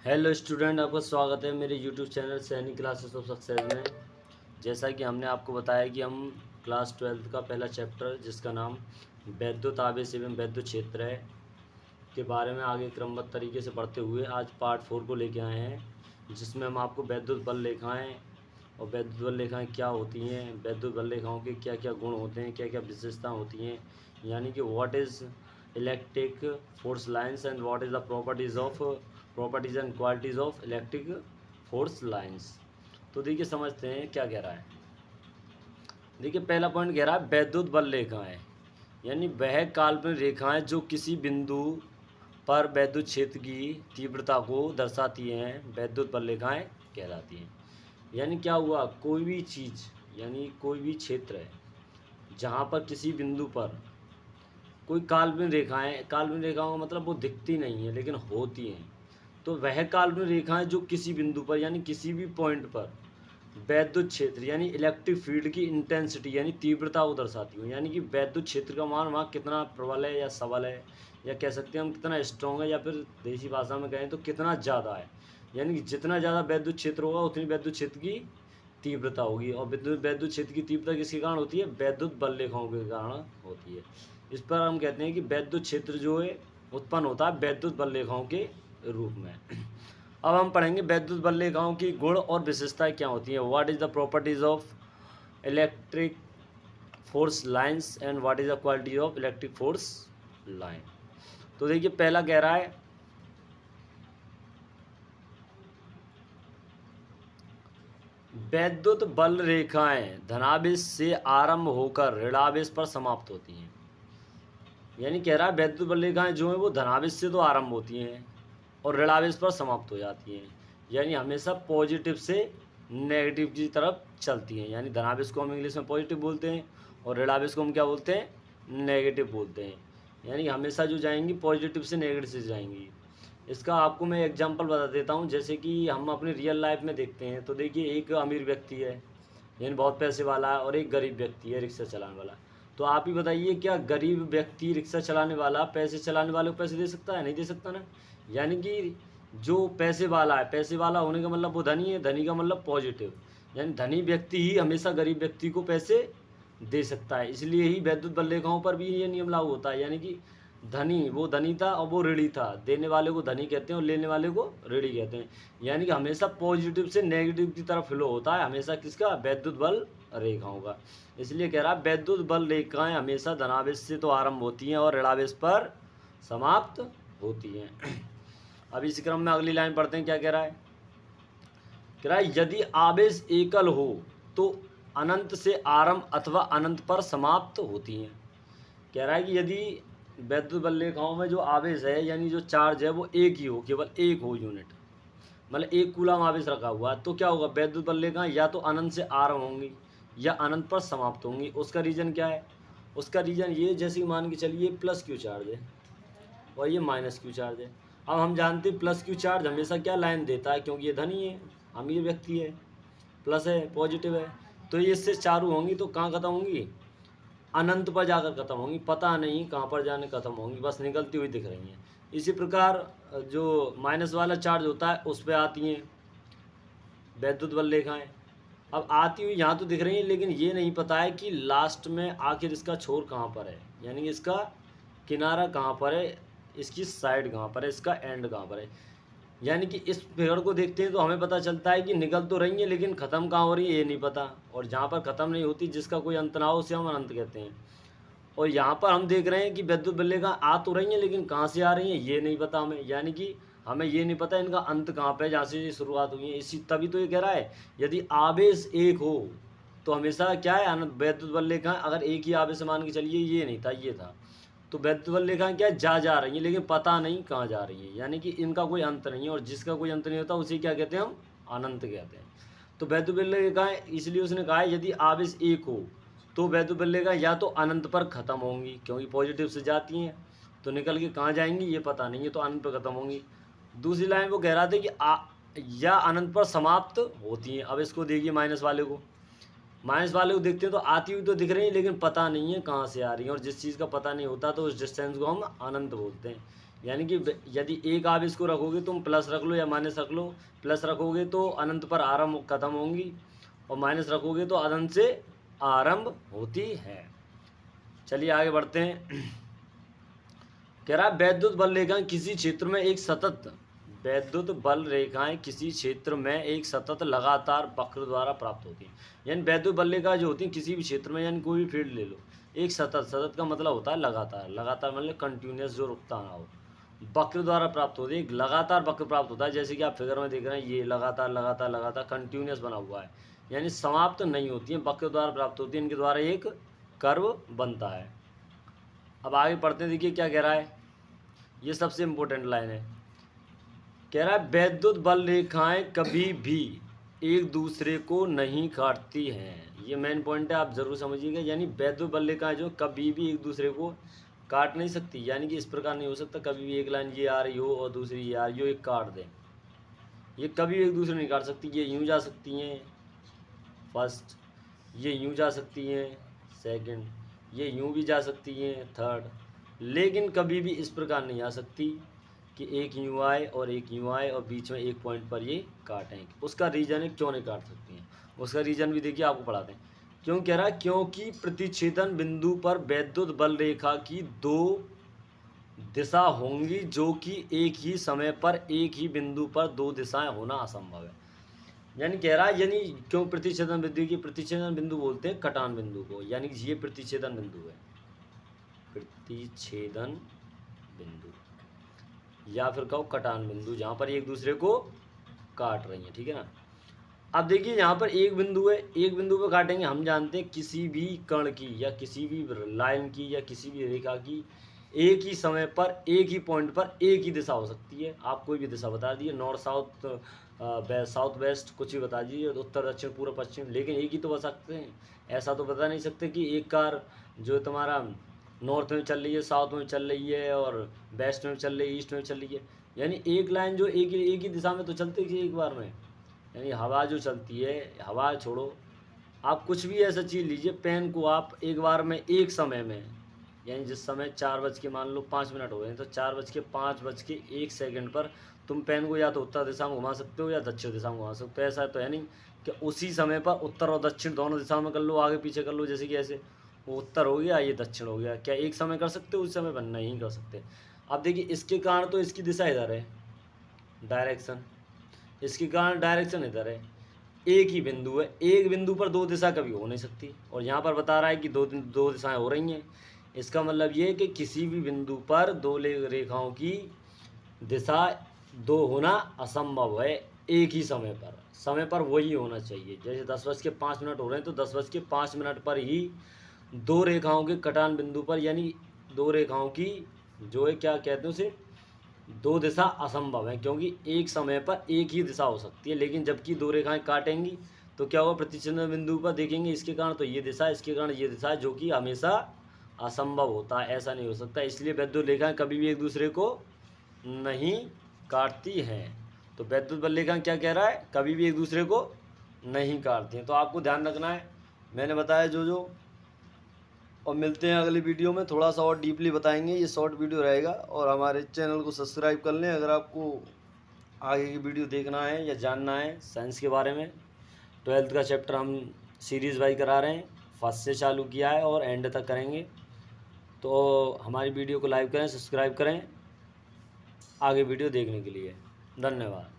Hello student, आपका स्वागत है मेरे यूट्यूब चैनल सैनिक क्लासेस ऑफ सक्सेस में। जैसा कि हमने आपको बताया कि हम क्लास 12 का पहला चैप्टर जिसका नाम वैद्युत आवेश एवं वैद्युत क्षेत्र है के बारे में आगे क्रमबद्ध तरीके से पढ़ते हुए आज पार्ट 4 को लेके आए हैं, जिसमें हम आपको वैद्युत बल रेखाएँ और वैद्युत बल रेखाएँ क्या होती हैं, वैद्युत बल रेखाओं के क्या क्या गुण होते हैं, क्या क्या विशेषता होती हैं, यानी कि what is electric force lines and what is the properties and qualities of electric force lines. तो देखिए समझते हैं क्या कह रहा है। देखिए पहला पॉइंट कह रहा है वैद्युत बल रेखाएँ, यानी वह काल्पनिक रेखाएँ जो किसी बिंदु पर वैद्युत क्षेत्र की तीव्रता को दर्शाती हैं, वैद्युत बल रेखाएँ कहलाती हैं। यानी क्या हुआ, कोई भी चीज़ यानी कोई भी क्षेत्र है जहाँ पर किसी बिंदु पर कोई काल्पनिक रेखाएँ, काल्पनिक रेखाओं का मतलब वो दिखती नहीं है लेकिन होती हैं, तो वह काल्पनिक रेखाएँ जो किसी बिंदु पर यानी किसी भी पॉइंट पर वैद्युत क्षेत्र यानी इलेक्ट्रिक फील्ड की इंटेंसिटी यानी तीव्रता को दर्शाती हूँ। यानी कि वैद्युत क्षेत्र का मान वहाँ कितना प्रबल है या सबल है, या कह सकते हैं हम कितना स्ट्रॉन्ग है, या फिर देसी भाषा में कहें तो कितना ज़्यादा है। यानी कि जितना ज़्यादा वैद्युत क्षेत्र होगा उतनी वैद्युत क्षेत्र की तीव्रता होगी। और वैद्युत क्षेत्र की तीव्रता किसके कारण होती है? वैद्युत बल रेखाओं के कारण होती है। इस पर हम कहते हैं कि वैद्युत क्षेत्र जो है उत्पन्न होता है वैद्युत बल रेखाओं के रूप में। अब हम पढ़ेंगे वैद्युत बल रेखाओं की गुण और विशेषताएं क्या होती हैं। What is the properties of electric force lines and what is the quality of electric force line. तो देखिए पहला कह रहा है वैद्युत बल रेखाएं धनावेश से आरंभ होकर ऋणावेश पर समाप्त होती हैं। यानी कह रहा है वैद्युत बल रेखाएं जो हैं वो धनावेश से तो आरंभ होती हैं और ऋणावेश पर समाप्त हो जाती हैं। यानी हमेशा पॉजिटिव से नेगेटिव की तरफ चलती हैं। यानी धनावेश को हम इंग्लिश में पॉजिटिव बोलते हैं और ऋणावेश को हम क्या बोलते हैं? नेगेटिव बोलते हैं। यानी हमेशा जो जाएंगी पॉजिटिव से नेगेटिव से जाएंगी। इसका आपको मैं एग्जांपल बता देता हूँ। जैसे कि हम अपनी रियल लाइफ में देखते हैं तो देखिए एक अमीर व्यक्ति है यानी बहुत पैसे वाला है और एक गरीब व्यक्ति है रिक्शा चलाने वाला। तो आप ही बताइए क्या गरीब व्यक्ति रिक्शा चलाने वाला पैसे चलाने वाले को पैसे दे सकता है? नहीं दे सकता ना। यानी कि जो पैसे वाला है, पैसे वाला होने का मतलब वो धनी है, धनी का मतलब पॉजिटिव, यानी धनी व्यक्ति ही हमेशा गरीब व्यक्ति को पैसे दे सकता है। इसलिए ही वैद्युत बल रेखाओं पर भी ये नियम लागू होता है। यानी कि धनी वो धनी था और वो ऋणी था, देने वाले को धनी कहते हैं और लेने वाले को ऋणी कहते हैं। यानी कि हमेशा पॉजिटिव से नेगेटिव की तरफ फ्लो होता है हमेशा किसका? वैद्युत बल रेखाओं का। इसलिए कह रहा है वैद्युत बल रेखाएं हमेशा धनावेश से तो आरंभ होती हैं और ऋणावेश पर समाप्त होती हैं। अब इसी क्रम में अगली लाइन पढ़ते हैं, क्या कह रहा है? कह रहा है यदि आवेश एकल हो तो अनंत से आरंभ अथवा अनंत पर समाप्त होती हैं। कह रहा है कि यदि वैद्युत बल रेखाओं में जो आवेश है यानी जो चार्ज है वो एक ही हो, केवल एक हो यूनिट, मतलब एक कूलम आवेश रखा हुआ है, तो क्या होगा? वैद्युत बल रेखाएं या तो अनंत से आरंभ होंगी या अनंत पर समाप्त होंगी। उसका रीजन क्या है? उसका रीजन ये, जैसे कि मान के चलिए प्लस क्यू चार्ज है और ये माइनस क्यू चार्ज है। अब हम जानते हैं प्लस क्यू चार्ज हमेशा क्या लाइन देता है, क्योंकि ये धनी है, अमीर व्यक्ति है, प्लस है, पॉजिटिव है, तो ये इससे चालू होंगी तो कहाँ ख़त्म होंगी? अनंत पर जाकर ख़त्म होंगी। पता नहीं कहाँ पर जाने ख़त्म होंगी, बस निकलती हुई दिख रही हैं। इसी प्रकार जो माइनस वाला चार्ज होता है उस पर आती हैं वैद्युत बल रेखाएँ। अब आती हुई यहाँ तो दिख रही हैं लेकिन ये नहीं पता है कि लास्ट में आखिर इसका छोर कहाँ पर है, यानी कि इसका किनारा कहाँ पर है, इसकी साइड कहाँ पर है, इसका एंड कहाँ पर है। यानी कि इस फिगर को देखते हैं तो हमें पता चलता है कि निकल तो रही है लेकिन ख़त्म कहाँ हो रही है ये नहीं पता, और जहाँ पर ख़त्म नहीं होती जिसका कोई अंत ना हो उसे हम अनंत कहते हैं। और यहाँ पर हम देख रहे हैं कि वैद्युत बल रेखा आ तो रही हैं लेकिन कहाँ से आ रही हैं ये नहीं पता हमें। यानी कि हमें ये नहीं पता इनका अंत कहाँ पे है जहाँ से ये शुरुआत हुई है। इसी तभी तो ये कह रहा है यदि आवेश एक हो तो हमेशा क्या है? अनंत। वैद्युत बल रेखाएं अगर एक ही आवेश मान के चलिए ये नहीं था ये था, तो वैद्युत बल रेखाएं क्या जा रही हैं लेकिन पता नहीं कहाँ जा रही हैं। यानी कि इनका कोई अंत नहीं है और जिसका कोई अंत नहीं होता उसे क्या कहते हैं? हम अनंत कहते हैं। तो वैद्युत बल रेखाएं इसलिए उसने कहा है यदि आवेश एक हो तो वैद्युत बल रेखा या तो अनंत पर ख़त्म होंगी क्योंकि पॉजिटिव से जाती हैं, तो निकल के कहाँ जाएंगी ये पता नहीं है, तो अनंत पर ख़त्म होंगी। दूसरी लाइन वो कह रहा था कि या अनंत पर समाप्त होती हैं। अब इसको देखिए माइनस वाले को, माइनस वाले को देखते हैं तो आती हुई तो दिख रही है लेकिन पता नहीं है कहाँ से आ रही है, और जिस चीज़ का पता नहीं होता तो उस डिस्टेंस को हम अनंत बोलते हैं। यानी कि यदि एक आप इसको रखोगे तुम प्लस रख लो या माइनस रख लो, प्लस रखोगे तो अनंत पर आरंभ खत्म होंगी और माइनस रखोगे तो अनंत से आरंभ होती है। चलिए आगे बढ़ते हैं। कह रहा है वैद्युत बल रेखाएं किसी क्षेत्र में एक सतत वैद्युत बल रेखाएं किसी क्षेत्र में एक सतत लगातार वक्र द्वारा प्राप्त होती हैं। यानी वैद्युत बल रेखाएं जो होती हैं किसी भी क्षेत्र में, यानी कोई भी फील्ड ले लो, एक सतत, सतत का मतलब होता है लगातार, लगातार मतलब कंटिन्यूस जो रुकता ना हो, वक्र द्वारा प्राप्त होती है। एक लगातार वक्र प्राप्त होता है, जैसे कि आप फिगर में देख रहे हैं, ये लगातार लगातार लगातार कंटिन्यूस बना हुआ है, यानी समाप्त नहीं होती है, वक्र द्वारा प्राप्त होती है, इनके द्वारा एक कर्व बनता है। अब आगे पढ़ते हैं, देखिए क्या कह रहा है, ये सबसे इम्पोर्टेंट लाइन है। कह रहा है वैद्युत बल रेखाएं कभी भी एक दूसरे को नहीं काटती हैं। ये मेन पॉइंट है, आप जरूर समझिएगा। यानी वैद्युत बल रेखाएं जो कभी भी एक दूसरे को काट नहीं सकती, यानी कि इस प्रकार नहीं हो सकता कभी भी एक लाइन ये आ रही हो और दूसरी ये आ रही हो, एक काट दें, ये कभी एक दूसरे नहीं काट सकती। ये यूँ जा सकती हैं फर्स्ट, ये यूँ जा सकती हैं सेकंड, ये यूँ भी जा सकती हैं थर्ड, लेकिन कभी भी इस प्रकार नहीं आ सकती कि एक यूँ आए और एक यूँ आए और बीच में एक पॉइंट पर ये काटें। उसका रीज़न है क्यों नहीं काट सकती हैं, उसका रीज़न भी देखिए आपको पढ़ाते हैं। क्यों कह रहा है, क्योंकि प्रतिच्छेदन बिंदु पर वैद्युत बल रेखा की दो दिशा होंगी जो कि एक ही समय पर एक ही बिंदु पर दो दिशाएं होना असंभव है। यानी कह रहा है, यानी क्यों प्रतिच्छेदन बिंदु की, प्रतिच्छेदन बिंदु बोलते हैं कटान बिंदु को, यानी ये प्रतिच्छेदन बिंदु है, प्रतिच्छेदन बिंदु या फिर कहो कटान बिंदु, जहाँ पर एक दूसरे को काट रही हैं, ठीक है ना। अब देखिए यहाँ पर एक बिंदु है, एक बिंदु पे काटेंगे, हम जानते हैं किसी भी कण की या किसी भी लाइन की या किसी भी रेखा की एक ही समय पर एक ही पॉइंट पर एक ही दिशा हो सकती है। आप कोई भी दिशा बता दीजिए, north south west, south west, कुछ भी बता दीजिए, उत्तर दक्षिण पूर्व पश्चिम, लेकिन एक ही तो बता सकते हैं। ऐसा तो बता नहीं सकते कि एक कार जो तुम्हारा नॉर्थ में चल रही है, साउथ में चल रही है और वेस्ट में चल रही है, ईस्ट में चल रही है। यानी एक लाइन जो एक ही दिशा में तो चलती है एक बार में। यानी हवा जो चलती है, हवा छोड़ो, आप कुछ भी ऐसा चीज़ लीजिए, पेन को आप एक बार में एक समय में, यानी जिस समय 4 मान लो 5 मिनट हो गए तो 4:05:01 पर तुम पेन को या तो उत्तर दिशा में घुमा सकते हो या दक्षिण दिशा में घुमा सकते हो। ऐसा तो है नहीं कि उसी समय पर उत्तर और दक्षिण दोनों दिशाओं में कर लो, आगे पीछे कर लो, जैसे कि ऐसे वो उत्तर हो गया ये दक्षिण हो गया, क्या एक समय कर सकते हो, उस समय पर नहीं कर सकते। अब देखिए इसके कारण तो इसकी दिशा इधर है, डायरेक्शन, इसके कारण डायरेक्शन इधर है, एक ही बिंदु है, एक बिंदु पर दो दिशा कभी हो नहीं सकती, और यहाँ पर बता रहा है कि दो दिशाएं हो रही हैं। इसका मतलब ये है कि किसी भी बिंदु पर दो रेखाओं की दिशा दो होना असंभव है एक ही समय पर वही होना चाहिए। जैसे 10:05 हो रहे हैं तो 10:05 पर ही दो रेखाओं के कटान बिंदु पर, यानी दो रेखाओं की जो है क्या कहते हैं उसे, दो दिशा असंभव है, क्योंकि एक समय पर एक ही दिशा हो सकती है। लेकिन जबकि दो रेखाएं काटेंगी तो क्या होगा, प्रतिच्छेदन बिंदु पर देखेंगे इसके कारण तो ये दिशा, इसके कारण ये दिशा, जो कि हमेशा असंभव होता है, ऐसा नहीं हो सकता। इसलिए वैद्युत रेखाएं कभी भी एक दूसरे को नहीं काटती हैं। तो वैद्युत बल रेखाएं क्या कह रहा है, कभी भी एक दूसरे को नहीं काटती हैं। तो आपको ध्यान रखना है, मैंने बताया जो, और मिलते हैं अगली वीडियो में, थोड़ा सा और डीपली बताएंगे, ये शॉर्ट वीडियो रहेगा। और हमारे चैनल को सब्सक्राइब कर लें अगर आपको आगे की वीडियो देखना है या जानना है साइंस के बारे में। 12th का चैप्टर हम सीरीज़ वाइज करा रहे हैं, फर्स्ट से चालू किया है और एंड तक करेंगे। तो हमारी वीडियो को लाइक करें, सब्सक्राइब करें आगे वीडियो देखने के लिए। धन्यवाद।